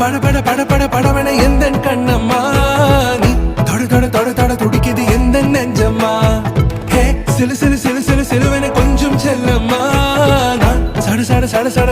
பட பட பட பட படவன எந்த கண்ணம்மா நீ தொட தொட தொட தொட துடிக்குது எந்த நெஞ்சம்மா ஹே சிலு சிலு சிலு சிலு சிலுவன கொஞ்சம் செல்லம்மா சட சட சட சட